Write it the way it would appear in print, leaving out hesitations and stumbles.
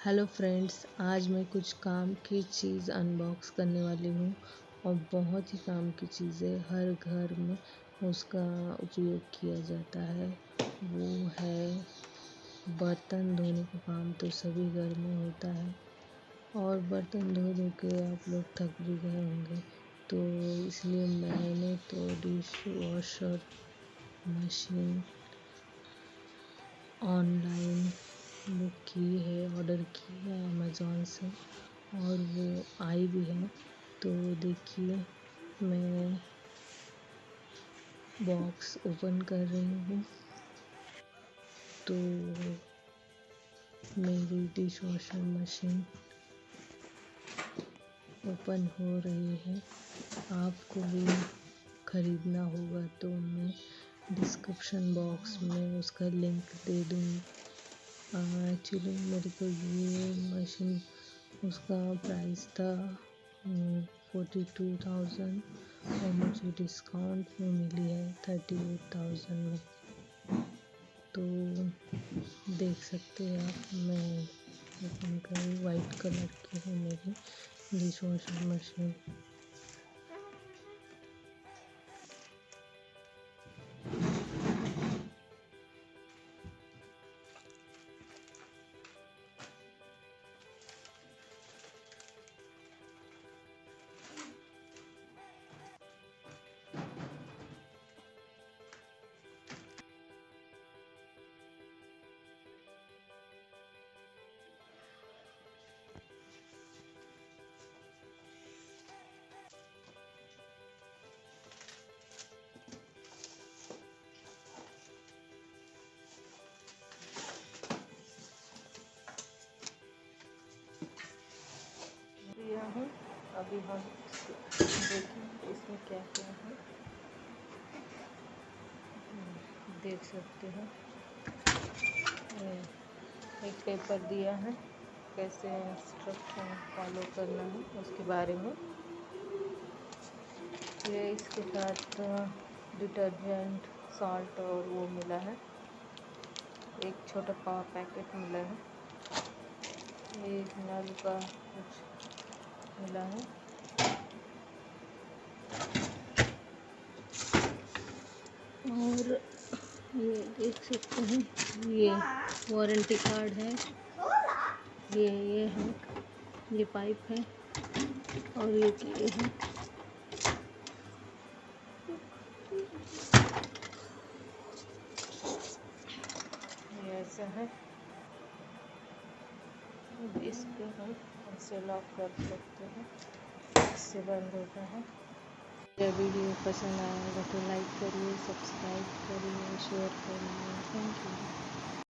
Hello friends, आज मैं कुछ काम की चीज़ अनबॉक्स करने वाली हूँ और बहुत ही काम की चीज़ है। हर घर में उसका उपयोग किया जाता है। वो है बर्तन धोने का काम। तो सभी घर में होता है और बर्तन धो धो के आप लोग थक भी गए होंगे। तो इसलिए मैंने तो dish washer machine online book की है, ऑर्डर की है अमेज़ॉन से और वो आई भी है। तो देखिए, मैं बॉक्स ओपन कर रही हूँ तो मेरी डिश वॉशर मशीन ओपन हो रही है। आपको भी ख़रीदना होगा तो मैं डिस्क्रिप्शन बॉक्स में उसका लिंक दे दूँगी। एक्चुअली मेरे को ये मशीन उसका प्राइस था 42,000 और मुझे डिस्काउंट में मिली है 38,000 में। तो देख सकते हैं आप, मैं ओपन कर वाइट कलर की है मेरी डिश वॉशर मशीन। दिया हूँ, अभी हम देखें इसमें क्या क्या है। देख सकते हैं, एक पेपर दिया है कैसे इंस्ट्रक्शन फॉलो करना है उसके बारे में। ये इसके साथ डिटर्जेंट, सॉल्ट और वो मिला है, एक छोटा पावर पैकेट मिला है, एक नल का कुछ मिला है और ये देख सकते हैं, ये वारंटी कार्ड है, ये है, ये पाइप है और ये है। ये ऐसा है, इसको हम ऐसे लॉक कर सकते हैं, इससे बंद होता है। यह वीडियो पसंद आएगा तो लाइक करिए, सब्सक्राइब करिए, शेयर करिए। Thank you.